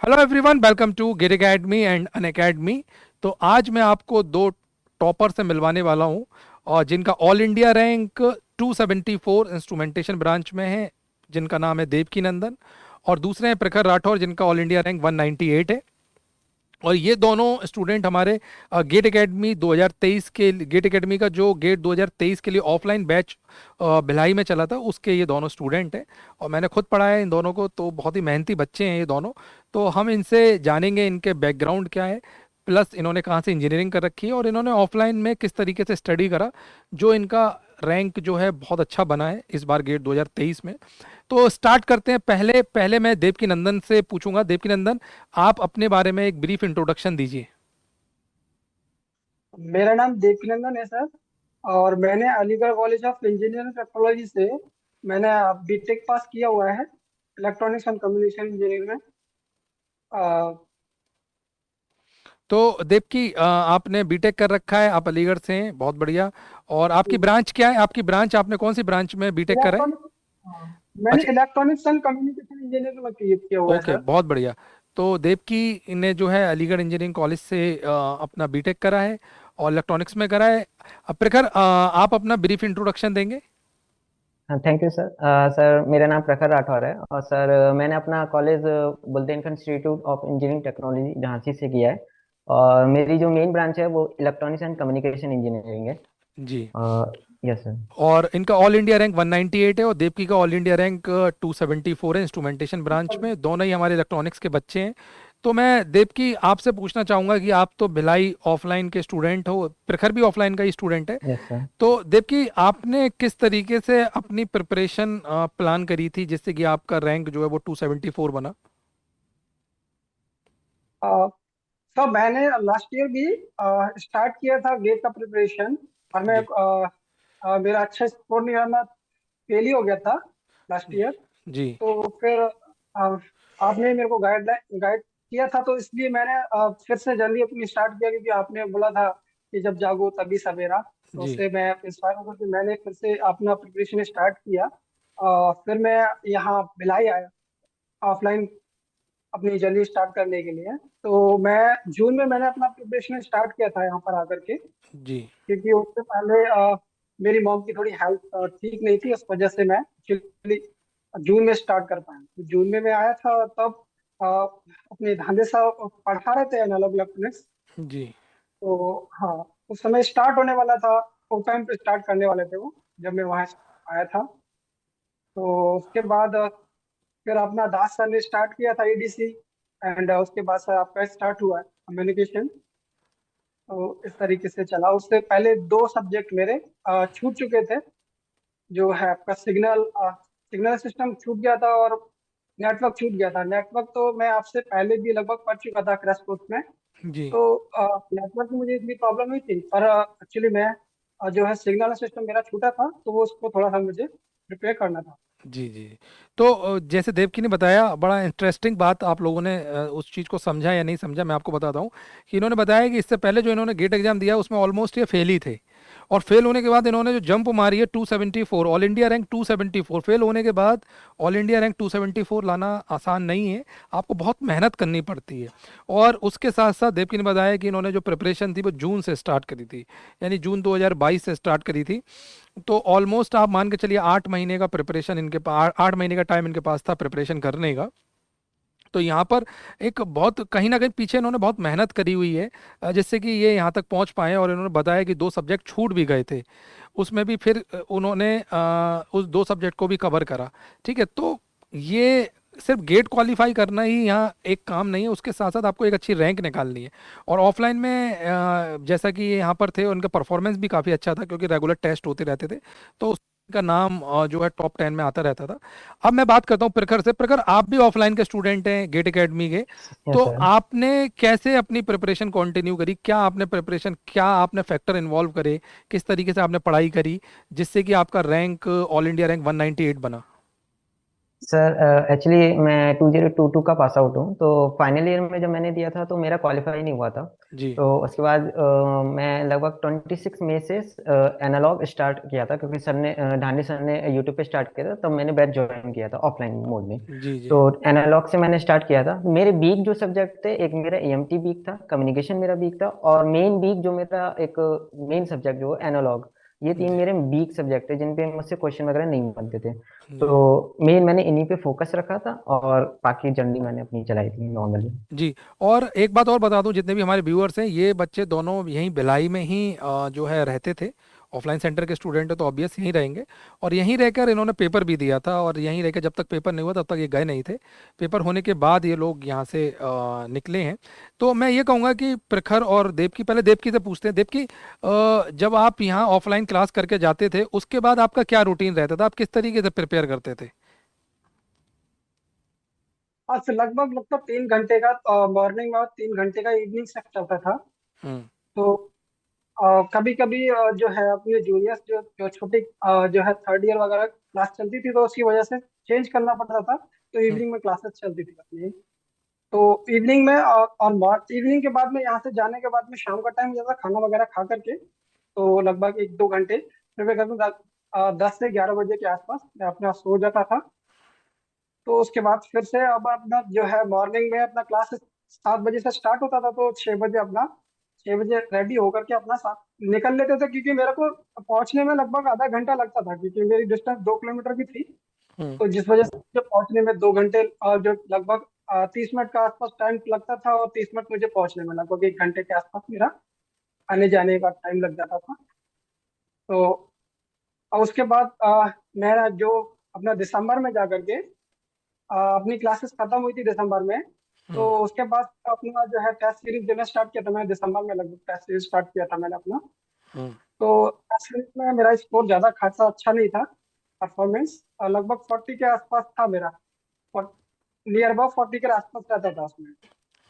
Hello everyone, welcome to GATE Academy and Unacademy. तो आज मैं आपको दो टॉपर से मिलवाने वाला हूं और जिनका all India rank 274 instrumentation branch में है, जिनका नाम है देवकी नंदन। और दूसरे हैं प्रखर राठौर, जिनका ऑल इंडिया रैंक 198 है। और ये दोनों स्टूडेंट हमारे गेट एकेडमी 2023 के गेट एकेडमी का जो गेट 2023 के लिए ऑफलाइन बैच भिलाई में चला था, उसके ये दोनों स्टूडेंट हैं। और मैंने खुद पढ़ाया है इन दोनों को, तो बहुत ही मेहनती बच्चे हैं ये दोनों। तो हम इनसे जानेंगे इनके बैकग्राउंड क्या है, प्लस इन्होंने कहाँ से इंजीनियरिंग कर रखी है और इन्होंने ऑफलाइन में किस तरीके से स्टडी करा, जो इनका रैंक जो है बहुत अच्छा बना है इस बार गेट 2023 में। तो स्टार्ट करते हैं। पहले पहले मैं देवकी नंदन से पूछूंगा। देवकी नंदन, आप अपने बारे में एक ब्रीफ इंट्रोडक्शन दीजिए। मेरा नाम देवकीनंदन है सर। और मैंने Aligarh college of engineering technology से मैंने बीटेक पास किया हुआ है, इलेक्ट्रॉनिक्स एंड कम्युनिकेशन इंजीनियरिंग में। अ, तो देवकी, आपने बीटेक कर रखा है, आप अलीगढ़ से हैं, बहुत बढ़िया। और आपकी ब्रांच क्या है? आपकी ब्रांच, आपने कौन सी ब्रांच में बीटेक करा है? इलेक्ट्रॉनिक हाँ, मैंने अच्छा। इलेक्ट्रॉनिक्स एंड कम्युनिकेशन इंजीनियरिंग में किया हुआ है ओके, सर। बहुत बढ़िया। तो देवकी ने जो है अलीगढ़ इंजीनियरिंग कॉलेज से अपना बीटेक करा है और इलेक्ट्रॉनिक्स में करा है। प्रखर, आप अपना ब्रीफ इंट्रोडक्शन देंगे? हाँ, थैंक यू सर। सर, मेरा नाम प्रखर राठौर है और सर मैंने अपना college Bundelkhand institute of engineering technology Jhansi से किया है। और मेरी जो मेन ब्रांच है वो इलेक्ट्रॉनिक्स एंड कम्युनिकेशन इंजीनियरिंग है। जी। Yes sir. और इनका ऑल इंडिया रैंक 198 है और देवकी का ऑल इंडिया रैंक 274 है इंस्ट्रूमेंटेशन ब्रांच में। दोनों ही हमारे इलेक्ट्रॉनिक्स के बच्चे हैं। तो मैं देवकी आपसे पूछना चाहूंगा कि आप तो भिलाई ऑफलाइन के स्टूडेंट हो, प्रखर भी ऑफलाइन का ही स्टूडेंट है। Yes sir. तो देवकी, आपने किस तरीके से अपनी प्रिपरेशन प्लान करी थी जिससे कि आपका रैंक जो है वो 274 बना? अ, सर मैंने लास्ट ईयर भी स्टार्ट किया था गेट का प्रिपरेशन। और मैं जी। मेरा अच्छा स्कोर नहीं रहा, मैं फेल ही हो गया था लास्ट ईयर। जी। तो फिर आपने मेरे को गाइड किया था, तो इसलिए मैंने फिर से जल्दी अपनी स्टार्ट किया, क्योंकि आपने बोला था कि जब जागो तभी सवेरा। तो जी। उससे मैं इंस्पायर होकर के मैंने फिर से अपना प्रिपरेशन स्टार्ट किया। फिर मैं यहाँ भिलाई आया ऑफलाइन अपनी जर्नी स्टार्ट करने के लिए। तो मैं जून में मैंने अपना प्रिपरेशन स्टार्ट किया था यहाँ पर आकर के, जी। क्योंकि उससे पहले मेरी मॉम की थोड़ी हेल्थ ठीक नहीं थी, उस वजह से मैं एक्चुअली जून में स्टार्ट कर पाया। तो जून में मैं आया था तब अ, अपने धांधे से पढ़ा रहे थे एनालॉग इलेक्ट्रॉनिक्स। जी। तो हाँ, उस समय स्टार्ट होने वाला था, उस टाइम पे स्टार्ट करने वाले थे वो, जब मैं वहाँ आया था। तो उसके बाद फिर अपना दास सर ने स्टार्ट किया था एडीसी। एंड उसके बाद सर आपका स्टार्ट हुआ कम्युनिकेशन। तो इस तरीके से चला। उससे पहले दो सब्जेक्ट मेरे छूट चुके थे, जो है आपका सिग्नल सिस्टम छूट गया था, और नेटवर्क छूट गया था। नेटवर्क तो मैं आपसे पहले भी लगभग पढ़ चुका था क्रैश कोर्स में। जी। तो नेटवर्क में मुझे इतनी प्रॉब्लम नहीं थी, पर एक्चुअली मैं जो है सिग्नल सिस्टम मेरा छूटा था, तो वो उसको थोड़ा सा मुझे प्रिपेयर करना था। जी। जी। तो जैसे देवकी ने बताया, बड़ा इंटरेस्टिंग बात आप लोगों ने उस चीज़ को समझा या नहीं समझा, मैं आपको बताता हूँ। कि इन्होंने बताया कि इससे पहले जो इन्होंने गेट एग्जाम दिया उसमें ऑलमोस्ट ये फेल ही थे। और फेल होने के बाद इन्होंने जो जंप मारी है 274, ऑल इंडिया रैंक 274, फेल होने के बाद ऑल इंडिया रैंक 274 लाना आसान नहीं है। आपको बहुत मेहनत करनी पड़ती है। और उसके साथ साथ देवकी ने बताया कि इन्होंने जो प्रिपरेशन थी वो जून से स्टार्ट करी थी, यानी जून 2022 से स्टार्ट करी थी। तो ऑलमोस्ट आप मान के चलिए 8 महीने का प्रिपरेशन इनके पास, 8 महीने का टाइम इनके पास था प्रिपरेशन करने का। तो यहाँ पर एक बहुत कहीं ना कहीं पीछे इन्होंने बहुत मेहनत करी हुई है, जिससे कि ये यहाँ तक पहुँच पाए। और इन्होंने बताया कि दो सब्जेक्ट छूट भी गए थे, उसमें भी फिर उन्होंने उस दो सब्जेक्ट को भी कवर करा। ठीक है। तो ये सिर्फ गेट क्वालिफाई करना ही यहाँ एक काम नहीं है, उसके साथ साथ आपको एक अच्छी रैंक निकालनी है। और ऑफलाइन में जैसा कि ये यहाँ पर थे, उनका परफॉर्मेंस भी काफ़ी अच्छा था क्योंकि रेगुलर टेस्ट होते रहते थे। तो उसका नाम जो है टॉप 10 में आता रहता था। अब मैं बात करता हूँ प्रखर से। प्रखर, आप भी ऑफलाइन के स्टूडेंट हैं गेट एकेडमी के। यस तो सर। आपने कैसे अपनी प्रिपरेशन कंटिन्यू करी? क्या आपने प्रिपरेशन, क्या आपने फैक्टर इन्वॉल्व करे, किस तरीके से आपने पढ़ाई करी जिससे कि आपका रैंक ऑल इंडिया रैंक 198 बना? सर एक्चुअली मैं 2022 का पास आउट हूँ, तो फाइनल ईयर में जब मैंने दिया था तो मेरा क्वालिफाई नहीं हुआ था। जी तो उसके बाद मैं लगभग 26 मई से एनालॉग स्टार्ट किया था, क्योंकि सर ने ढांडी सर ने यूट्यूब पे स्टार्ट किया था, तब मैंने बैच ज्वाइन किया था ऑफलाइन मोड में। जी जी। तो एनालॉग से मैंने स्टार्ट किया था। मेरे वीक जो सब्जेक्ट थे, एक मेरा एएमटी वीक था, कम्युनिकेशन मेरा वीक था, और मेन वीक जो मेरा एक मेन सब्जेक्ट जो एनालॉग, ये तीन जी मेरे वीक सब्जेक्ट थे जिन पे मुझसे क्वेश्चन वगैरह नहीं बनते थे। जी तो मेन मैंने इन्हीं पे फोकस रखा था, और बाकी जर्नी मैंने अपनी चलाई थी नॉर्मली। जी। और एक बात और बता दूं, जितने भी हमारे व्यूअर्स हैं, ये बच्चे दोनों यहीं भिलाई में ही जो है रहते थे। ऑफलाइन सेंटर के स्टूडेंट है तो ऑब्वियस यहीं रहेंगे। और यहीं रहकर इन्होंने पेपर भी दिया था, और यहीं रहकर जब तक पेपर नहीं हुआ तब तक ये गए नहीं थे। पेपर होने के बाद ये लोग यहाँ से निकले हैं। तो मैं ये कहूँगा कि प्रखर और देवकी, पहले देवकी से पूछते हैं। देवकी, जब आप यहाँ ऑफलाइन क्लास करके जाते थे उसके बाद आपका क्या रूटीन रहता था, आप किस तरीके से प्रिपेयर करते थे? आज से लगभग लगभग 3 घंटे का मॉर्निंग में और 3 घंटे का इवनिंग से चलता था। हम्म तो कभी कभी जो है अपने जूनियर्स जो जो छोटी जो है थर्ड ईयर वगैरह क्लास चलती थी, तो उसकी वजह से चेंज करना पड़ता था। तो हम्म इवनिंग में क्लासेस चलती थी अपनी। तो इवनिंग में और इवनिंग के बाद में यहाँ से जाने के बाद में शाम का टाइम हो जाता खाना वगैरह खा करके। तो लगभग 1-2 घंटे फिर मैं कभी 10 से 11 बजे के आसपास मैं अपना सो जाता था। तो उसके बाद फिर से अब अपना जो है मॉर्निंग में अपना क्लास 7 बजे से स्टार्ट होता था, तो 6 बजे अपना 6 बजे रेडी होकर के अपना निकल लेते थे, क्योंकि मेरे को पहुंचने में लगभग आधा घंटा लगता था, क्योंकि मेरी डिस्टेंस 2 किलोमीटर की थी। हम्म तो जिस वजह से मुझे पहुंचने में 2 घंटे और जो लगभग 30 मिनट का आसपास टाइम लगता था, और 30 मिनट मुझे पहुंचने में लगभग 1 घंटे के आसपास मेरा आने जाने का टाइम लग जाता था। तो और उसके बाद मेरा जो अपना दिसंबर में जा करके अपनी क्लासेस खत्म हुई थी दिसंबर में। तो हम्म उसके बाद अपना जो है टेस्ट सीरीज देना स्टार्ट किया था मैंने दिसंबर में, लगभग टेस्ट सीरीज स्टार्ट किया था मैंने अपना। हम्म तो टेस्ट सीरीज में मेरा स्कोर ज्यादा खासा अच्छा नहीं था। परफॉर्मेंस लगभग 40 के आसपास था मेरा। नियर अबाउट 40 के आसपास रहता था उसमें।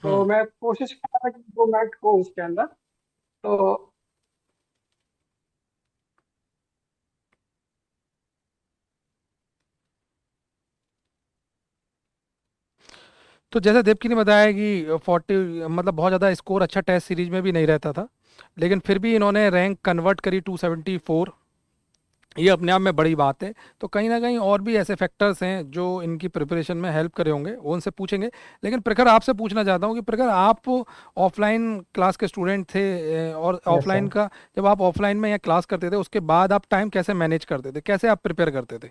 तो हम्म। मैं कोशिश कर रहा था कि इम्प्रूवमेंट हो उसके अंदर। तो तो जैसे देवकी ने बताया कि 40, मतलब बहुत ज़्यादा स्कोर अच्छा टेस्ट सीरीज में भी नहीं रहता था, लेकिन फिर भी इन्होंने रैंक कन्वर्ट करी 274। ये अपने आप में बड़ी बात है। तो कहीं ना कहीं और भी ऐसे फैक्टर्स हैं जो इनकी प्रिपरेशन में हेल्प करे होंगे, वो उनसे पूछेंगे। लेकिन प्रखर, आपसे पूछना चाहता हूँ कि प्रखर, आप ऑफलाइन क्लास के स्टूडेंट थे, और यस ऑफलाइन सर। का जब आप ऑफलाइन में या क्लास करते थे उसके बाद आप टाइम कैसे मैनेज करते थे, कैसे आप प्रिपेयर करते थे?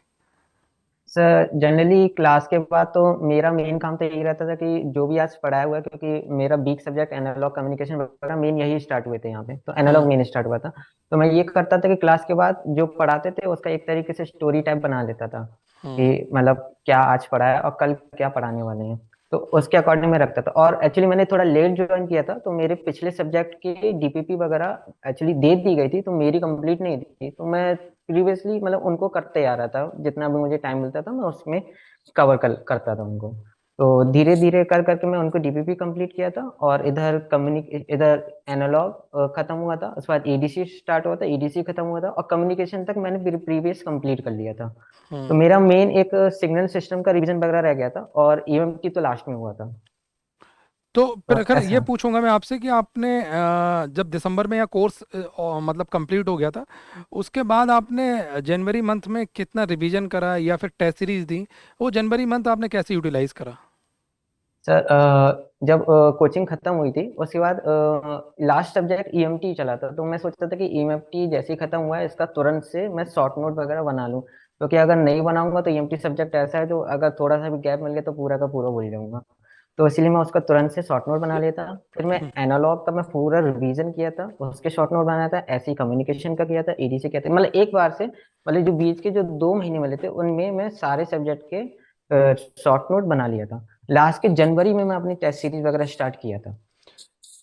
सर जनरली क्लास के बाद तो मेरा मेन काम तो यही रहता था कि जो भी आज पढ़ाया हुआ है, क्योंकि मेरा वीक सब्जेक्ट एनालॉग कम्युनिकेशन वगैरह मेन यही स्टार्ट हुए थे यहाँ पे, तो एनालॉग हम्म मेन स्टार्ट हुआ था। तो मैं ये करता था कि क्लास के बाद जो पढ़ाते थे उसका एक तरीके से स्टोरी टाइप बना लेता था, हम्म कि मतलब क्या आज पढ़ाया और कल क्या पढ़ाने वाले हैं। तो उसके अकॉर्डिंग मैं रखता था। और एक्चुअली मैंने थोड़ा लेट ज्वाइन किया था, तो मेरे पिछले सब्जेक्ट की डीपीपी वगैरह एक्चुअली दे दी गई थी, तो मेरी कंप्लीट नहीं थी। तो मैं प्रीवियसली मतलब उनको करते आ रहा था, जितना भी मुझे टाइम मिलता था मैं उसमें करता था उनको। तो धीरे धीरे कर करके मैं उनको डीपीपी कंप्लीट किया था, और इधर एनालॉग खत्म हुआ था, उसके बाद एडीसी स्टार्ट हुआ था, एडीसी खत्म हुआ था, और कम्युनिकेशन तक मैंने प्रीवियस कंप्लीट कर लिया था। तो हम्म। मेरा मेन एक सिग्नल सिस्टम का रिवीजन वगैरह रह गया था, और ईएमटी तो लास्ट में हुआ था। तो तो प्रखर, ये ऐसा। पूछूंगा मैं आपसे कि आपने जब दिसंबर में या कोर्स मतलब कंप्लीट हो गया था, उसके बाद आपने जनवरी मंथ में कितना रिवीजन करा या फिर टेस्ट सीरीज दी, वो जनवरी मंथ आपने कैसे यूटिलाइज करा? सर जब कोचिंग खत्म हुई थी उसके बाद लास्ट सब्जेक्ट ईएमटी चला था, तो मैं सोचता था कि ईएमटी जैसे ही खत्म हुआ है इसका तुरंत से मैं शॉर्ट नोट वगैरह बना लूं, क्योंकि अगर नहीं बनाऊंगा तो ईएमटी सब्जेक्ट ऐसा है जो अगर थोड़ा सा भी गैप मिल गया तो पूरा का पूरा भूल जाऊंगा। तो इसलिए मैं उसका तुरंत से शॉर्ट नोट बना लेता। फिर मैं हम्म एनालॉग का मैं पूरा रिवीजन किया था, उसके शॉर्ट नोट बनाया था, ऐसे ही कम्युनिकेशन का किया था, ईडी से किया था, मतलब एक बार से, मतलब जो बीच के जो 2 महीने मिले थे उनमें मैं सारे सब्जेक्ट के शॉर्ट नोट बना लिया था। लास्ट के जनवरी में मैं अपनी टेस्ट सीरीज वगैरह स्टार्ट किया था।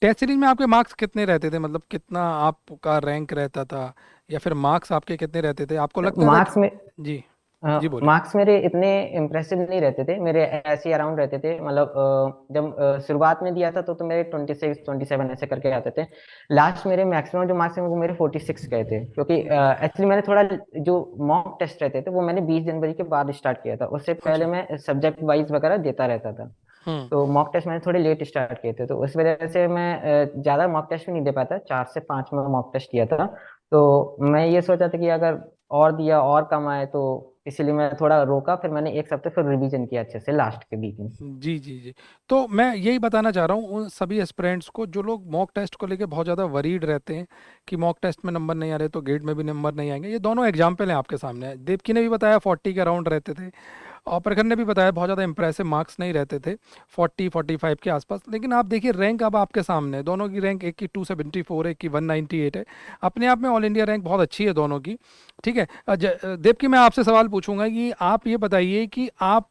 टेस्ट सीरीज में आपके मार्क्स कितने रहते थे, मतलब कितना आपका रैंक रहता था, या फिर मार्क्स आपके कितने रहते थे, आपको लगता था कि? मार्क्स में जी। जी बोलिए। मार्क्स मेरे इतने इम्प्रेसिव नहीं रहते थे, मेरे ऐसे अराउंड रहते थे। मतलब जब शुरुआत में दिया था तो मेरे 26 27 ऐसे करके आते थे। लास्ट मेरे मैक्सिमम जो मार्क्स हैं वो मेरे 46 गए थे, क्योंकि जी। एक्चुअली मैंने थोड़ा जो मॉक टेस्ट रहते थे वो मैंने 20 जनवरी के बाद स्टार्ट किया था। उससे पहले अच्छा। मैं सब्जेक्ट वाइज वगैरह देता रहता था। हम्म। तो मॉक टेस्ट मैंने थोड़े लेट स्टार्ट किए थे, तो उस वजह से मैं ज्यादा मॉक टेस्ट भी नहीं दे पाता। 4 से 5 में मॉक टेस्ट किया था। तो मैं ये सोचा था कि अगर और दिया और कम आए, तो इसीलिए मैं थोड़ा रोका। फिर मैंने एक हफ्ते फिर रिवीजन किया अच्छे से लास्ट के बीच में। जी जी जी। तो मैं यही बताना चाह रहा हूँ उन सभी एस्पिरेंट्स को जो लोग मॉक टेस्ट को लेके बहुत ज़्यादा वरीड रहते हैं कि मॉक टेस्ट में नंबर नहीं आ रहे तो गेट में भी नंबर नहीं आएंगे। ये दोनों एग्जाम्पल हैं आपके सामने। देवकी ने भी बताया 40 के अराउंड रहते थे, और प्रखर ने भी बताया बहुत ज़्यादा इंप्रेसिव मार्क्स नहीं रहते थे, 40 45 के आसपास। लेकिन आप देखिए रैंक अब आपके सामने है, दोनों की रैंक, एक की 274 है, एक की 198 है। अपने आप में ऑल इंडिया रैंक बहुत अच्छी है दोनों की। ठीक है। देवकी, मैं आपसे सवाल पूछूंगा कि आप ये बताइए कि आप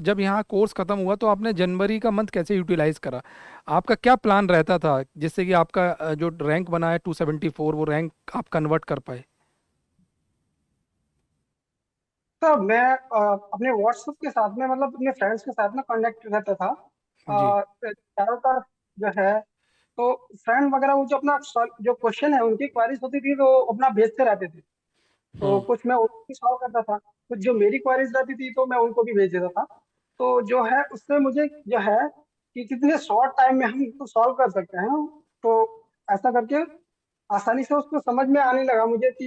जब यहाँ कोर्स खत्म हुआ तो आपने जनवरी का मंथ कैसे यूटिलाइज करा? आपका क्या प्लान रहता था जिससे कि आपका जो रैंक बना है 274, वो रैंक आप कन्वर्ट कर पाए? तो मैं अपने व्हाट्सएप के साथ में, मतलब अपने फ्रेंड्स के साथ में कॉन्टेक्ट रहता था। जी। चारों तरफ जो है, तो फ्रेंड वगैरह वो जो अपना जो क्वेश्चन है उनकी क्वारीज होती थी तो अपना भेजते रहते थे। तो हम्म। कुछ मैं उनको भी सॉल्व करता था, कुछ जो मेरी क्वारीज रहती थी तो मैं उनको भी भेज देता था। तो जो है उससे मुझे जो है कि कितने शॉर्ट टाइम में हम इसको सॉल्व कर सकते हैं। तो ऐसा करके आसानी से उसको समझ में आने लगा मुझे कि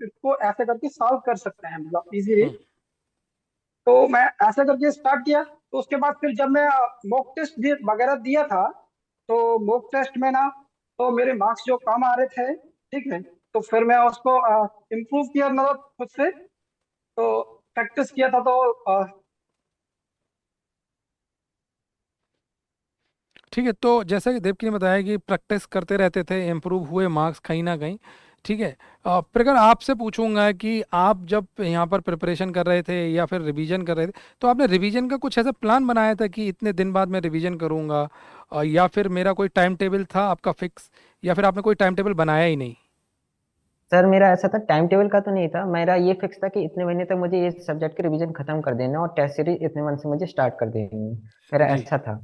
इसको ऐसे करके सॉल्व कर सकते हैं, मतलब इजीली। हम्म। तो मैं ऐसा करके स्टार्ट किया। तो उसके बाद फिर जब मैं मॉक टेस्ट वगैरह दिया था, तो मॉक टेस्ट में ना, तो मेरे मार्क्स जो कम आ रहे थे, ठीक है, तो फिर मैं उसको इम्प्रूव किया, मतलब खुद से। तो प्रैक्टिस किया था, तो ठीक है। तो जैसा कि देवकी ने बताया कि प्रैक्टिस करते रहते थे, इम्प्रूव हुए मार्क्स कहीं ना कहीं। ठीक है। पर अगर आपसे पूछूंगा कि आप जब यहाँ पर प्रिपरेशन कर रहे थे या फिर रिवीजन कर रहे थे, तो आपने रिवीजन का कुछ ऐसा प्लान बनाया था कि इतने दिन बाद मैं रिवीजन करूंगा, या फिर मेरा कोई टाइम टेबल था आपका फिक्स, या फिर आपने कोई टाइम टेबल बनाया ही नहीं? सर मेरा ऐसा था, टाइम टेबल का तो नहीं था। मेरा ये फिक्स था कि इतने महीने तक मुझे ये सब्जेक्ट के रिवीजन खत्म कर देना और टेस्ट सीरीज इतने मंथ से मुझे स्टार्ट कर देनी है। मेरा जी। ऐसा था।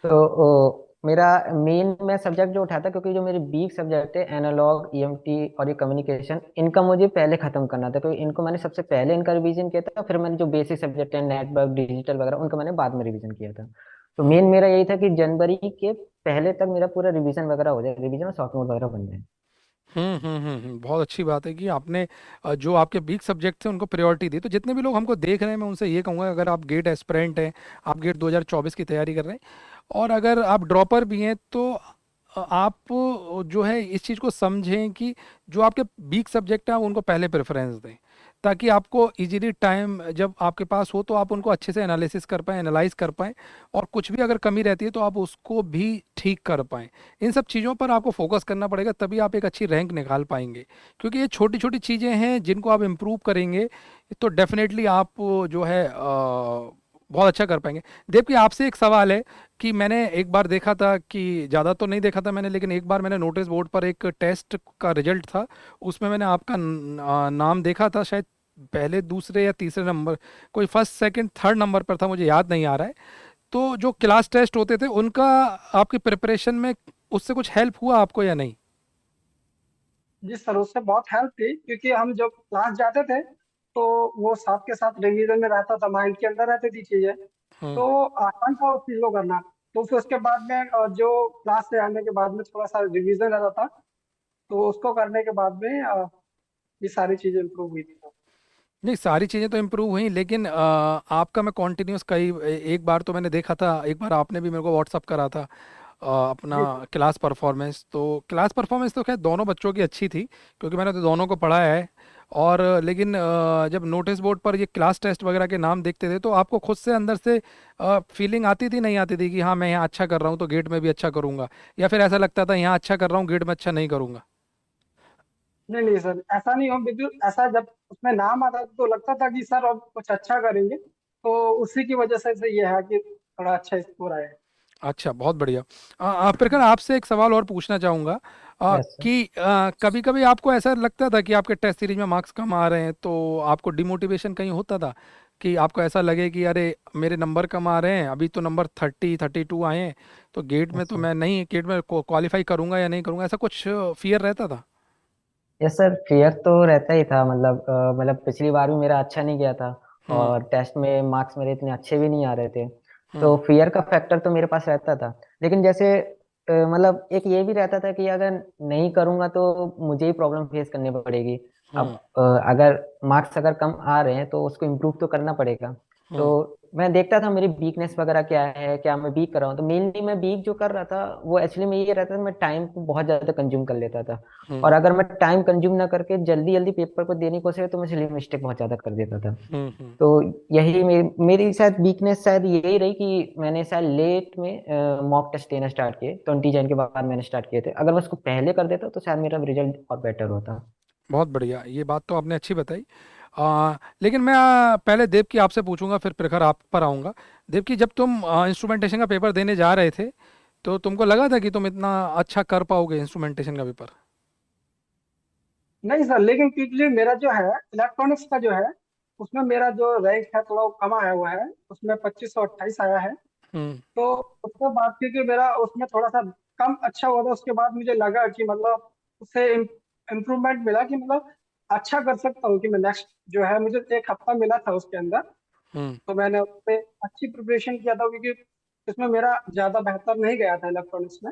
तो मेरा मेन मैं सब्जेक्ट जो उठाता, क्योंकि जो मेरे वीक सब्जेक्ट है एनालॉग, ईएमटी और ये कम्युनिकेशन, इनका मुझे पहले खत्म करना था, क्योंकि इनको मैंने सबसे पहले इनका रिवीजन किया था। फिर मैंने जो बेसिक सब्जेक्ट है नेटवर्क डिजिटल वगैरह, उनका मैंने बाद में रिवीजन किया था। तो मेन हम्म मेरा यही था कि जनवरी के पहले तक मेरा पूरा रिवीजन वगैरह हो जाए, रिवीजन और शॉर्ट नोट वगैरह बन जाए। बहुत अच्छी बात है कि आपने जो आपके वीक सब्जेक्ट थे उनको प्रायोरिटी दी। तो जितने भी लोग हमको देख रहे हैं, मैं उनसे ये कहूँगा, अगर आप गेट एस्पिरेंट हैं, आप गेट 2024 की तैयारी कर रहे हैं, और अगर आप ड्रॉपर भी हैं, तो आप जो है इस चीज़ को समझें कि जो आपके वीक सब्जेक्ट हैं आप उनको पहले प्रेफरेंस दें, ताकि आपको इजीली टाइम जब आपके पास हो तो आप उनको अच्छे से एनालिसिस कर पाएँ, एनालाइज कर पाएँ, और कुछ भी अगर कमी रहती है तो आप उसको भी ठीक कर पाएँ। इन सब चीज़ों पर आपको फोकस करना पड़ेगा, तभी आप एक अच्छी रैंक निकाल पाएंगे। क्योंकि ये छोटी छोटी चीज़ें हैं जिनको आप इम्प्रूव करेंगे तो डेफिनेटली आप जो है बहुत अच्छा कर पाएंगे। देवकी, आपसे एक सवाल है कि मैंने एक बार देखा था, कि ज़्यादा तो नहीं देखा था मैंने, लेकिन एक बार मैंने नोटिस बोर्ड पर एक टेस्ट का रिजल्ट था, उसमें मैंने आपका नाम देखा था, शायद पहले दूसरे या तीसरे नंबर, कोई फर्स्ट सेकंड थर्ड नंबर पर था, मुझे याद नहीं आ रहा है। तो जो क्लास टेस्ट होते थे उनका आपकी प्रिपरेशन में उससे कुछ हेल्प हुआ आपको या नहीं? जी सर, उससे बहुत हेल्प थी, क्योंकि हम जब क्लास जाते थे तो वो साथ के साथ रिवीजन में रहता था, माइंड के अंदर रहती थी चीजें। हम्म। तो आसान था उस चीज को करना। तो फिर उसके बाद में जो क्लास से आने के बाद में थोड़ा सा रिवीजन रहता था, तो उसको करने के बाद में ये सारी चीजें इम्प्रूव हुई थी। नहीं, सारी चीज़ें तो इम्प्रूव हुई, लेकिन आपका मैं कॉन्टिन्यूस एक बार तो मैंने देखा था, एक बार आपने भी मेरे को व्हाट्सअप करा था अपना जी क्लास परफॉर्मेंस। तो क्लास परफॉर्मेंस तो खैर दोनों बच्चों की अच्छी थी, क्योंकि मैंने तो दोनों को पढ़ा है। और लेकिन जब नोटिस बोर्ड पर ये क्लास टेस्ट वगैरह के नाम देखते थे तो आपको खुद से अंदर से फीलिंग आती थी नहीं आती थी कि हाँ मैं यहाँ अच्छा कर रहा हूँ तो गेट में भी अच्छा करूँगा, या फिर ऐसा लगता था यहाँ अच्छा कर रहा हूँ गेट में अच्छा नहीं करूँगा? नहीं नहीं सर, ऐसा नहीं हो, बिल्कुल ऐसा। जब उसमें नाम आता तो लगता था कि सर अब कुछ अच्छा करेंगे, तो उसी की वजह से ये है कि थोड़ा अच्छा स्कोर आया है। अच्छा, बहुत बढ़िया। प्रखर, आपसे एक सवाल और पूछना चाहूँगा यस सर। कि कभी कभी आपको ऐसा लगता था कि आपके टेस्ट सीरीज में मार्क्स कम आ रहे हैं तो आपको डिमोटिवेशन कहीं होता था कि आपको ऐसा लगे कि अरे मेरे नंबर कम आ रहे हैं, अभी तो नंबर 30 32 आए हैं, तो गेट में यस तो सर। मैं नहीं, गेट में क्वालिफाई करूंगा या नहीं करूंगा, ऐसा कुछ फियर रहता था? यस सर, फियर तो रहता ही था। मतलब पिछली बार भी मेरा अच्छा नहीं गया था हम्म। और टेस्ट में मार्क्स मेरे इतने अच्छे भी नहीं आ रहे थे। तो हम्म। फियर का फैक्टर तो मेरे पास रहता था। लेकिन जैसे मतलब एक ये भी रहता था कि अगर नहीं करूंगा तो मुझे ही प्रॉब्लम फेस करनी पड़ेगी। अब हम्म। अगर मार्क्स अगर कम आ रहे हैं तो उसको इम्प्रूव तो करना पड़ेगा। तो हम्म। मैं देखता था मेरी वीकनेस वगैरह क्या है, क्या मैं वीक कर रहा हूँ। तो मेनली मैं वीक जो कर रहा था वो एक्चुअली में ये रहता था, मैं टाइम को बहुत ज्यादा कंज्यूम कर लेता था। हम्म। और अगर मैं टाइम कंज्यूम ना करके जल्दी जल्दी पेपर को देने की कोशिश तो मैं सिली मिस्टेक बहुत ज्यादा कर देता था। हम्म। हम्म। तो यही मेरी शायद वीकनेस शायद यही रही कि मैंने शायद लेट में मॉक टेस्ट देना स्टार्ट किए। 20 जन के बाद मैंने स्टार्ट किए थे। अगर मैं उसको पहले कर देता तो शायद मेरा रिजल्ट और बेटर होता। बहुत बढ़िया, ये बात तो आपने अच्छी बताई। लेकिन मैं पहले देव की आपसे पूछूंगा, फिर प्रखर आप पर आऊंगा। देव की, जब तुम इंस्ट्रूमेंटेशन का पेपर देने जा रहे थे तो तुमको लगा था कि तुम इतना अच्छा कर पाओगे इंस्ट्रूमेंटेशन का पेपर? नहीं सर, लेकिन क्योंकि मेरा जो है इलेक्ट्रॉनिक्स का जो है उसमें मेरा जो रैंक है थोड़ा कम आया हुआ है, उसमें 2528 आया है। हम्म। तो उसके बाद क्योंकि मेरा उसमें थोड़ा सा कम अच्छा हुआ था, उसके बाद मुझे लगा कि मतलब उससे इम्प्रूवमेंट मिला कि मतलब अच्छा कर सकता हूँ, कि मैं नेक्स्ट जो है मुझे एक हफ्ता मिला था उसके अंदर। हम्म। तो मैंने उस पर अच्छी प्रिपरेशन किया था, क्योंकि इसमें मेरा ज़्यादा बेहतर नहीं गया था इलेक्ट्रॉनिक्स में।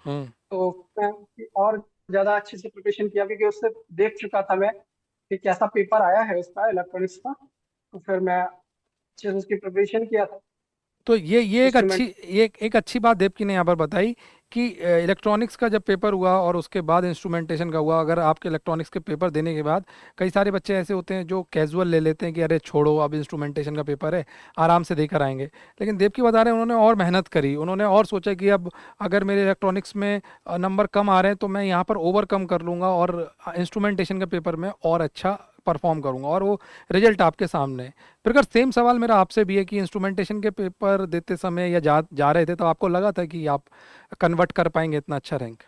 हम्म। तो मैं और ज़्यादा अच्छे से प्रिपरेशन किया, क्योंकि उससे देख चुका था मैं कि कैसा पेपर आया है उसका इलेक्ट्रॉनिक्स का। तो फिर मैं अच्छे से उसकी प्रिपरेशन किया था तो ये एक अच्छी, इंस्ट्रूमेंट। एक अच्छी बात देवकी ने यहाँ पर बताई कि इलेक्ट्रॉनिक्स का जब पेपर हुआ और उसके बाद इंस्ट्रूमेंटेशन का हुआ, अगर आपके इलेक्ट्रॉनिक्स के पेपर देने के बाद कई सारे बच्चे ऐसे होते हैं जो कैजुअल ले लेते हैं कि अरे छोड़ो, अब इंस्ट्रूमेंटेशन का पेपर है, आराम से देकर आएंगे। लेकिन देवकी बता रहे हैं उन्होंने और मेहनत करी, उन्होंने और सोचा कि अब अगर मेरे इलेक्ट्रॉनिक्स में नंबर कम आ रहे हैं तो मैं यहाँ पर ओवरकम कर लूँगा और इंस्ट्रूमेंटेशन के पेपर में और अच्छा परफॉर्म करूँगा, और वो रिजल्ट आपके सामने है। फिर सेम सवाल मेरा आपसे भी है कि इंस्ट्रूमेंटेशन के पेपर देते समय या जा जा रहे थे तो आपको लगा था कि आप कन्वर्ट कर पाएंगे इतना अच्छा रैंक?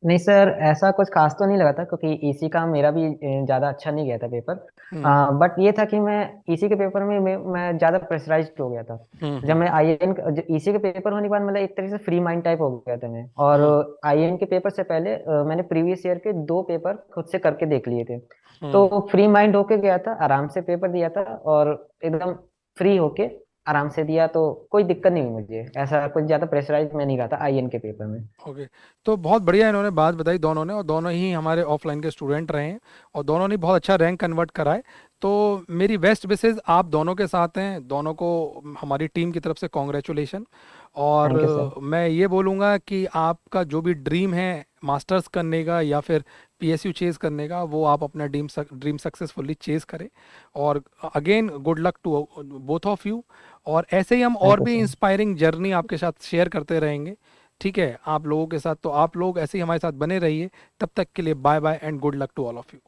नहीं सर, ऐसा कुछ खास तो नहीं लगा था क्योंकि ईसी का मेरा भी ज्यादा अच्छा नहीं गया था पेपर। हम्म। बट ये था कि मैं ईसी के पेपर में मैं ज्यादा प्रेशराइज्ड हो गया था। हम्म। जब हम्म। मैं आईएन ईसी के पेपर होने के बाद मतलब एक तरीके से फ्री माइंड टाइप हो गया था मैं। और हम्म। आईएन के पेपर से पहले मैंने प्रीवियस ईयर के 2 पेपर खुद से करके देख लिए थे। हम्म। तो फ्री माइंड होके गया था, आराम से पेपर दिया था और एकदम फ्री होके आराम से दिया। तो कोई दिक्कत नहीं हुई मुझे, ऐसा कुछ ज्यादा प्रेशराइज मैं नहीं रहा था आईएन के पेपर में। ओके। तो बहुत बढ़िया इन्होंने बात बताई दोनों ने, और दोनों ही हमारे ऑफलाइन के स्टूडेंट रहे हैं और दोनों ने बहुत अच्छा रैंक कन्वर्ट करा है। तो मेरी बेस्ट विशेज आप दोनों के साथ हैं, दोनों को हमारी टीम की तरफ से कॉन्ग्रेचुलेशन। और थैंक यू सर। मैं ये बोलूँगा कि आपका जो भी ड्रीम है मास्टर्स करने का या फिर पीएसयू चेज करने का, वो आप अपना ड्रीम सक्सेसफुली चेज करें। और again good luck to both of you. और ऐसे ही हम और थैंक यू भी सर। इंस्पायरिंग जर्नी आपके साथ शेयर करते रहेंगे। ठीक है, आप लोगों के साथ, तो आप लोग ऐसे ही हमारे साथ बने रहिए। तब तक के लिए bye bye and good luck to all of you.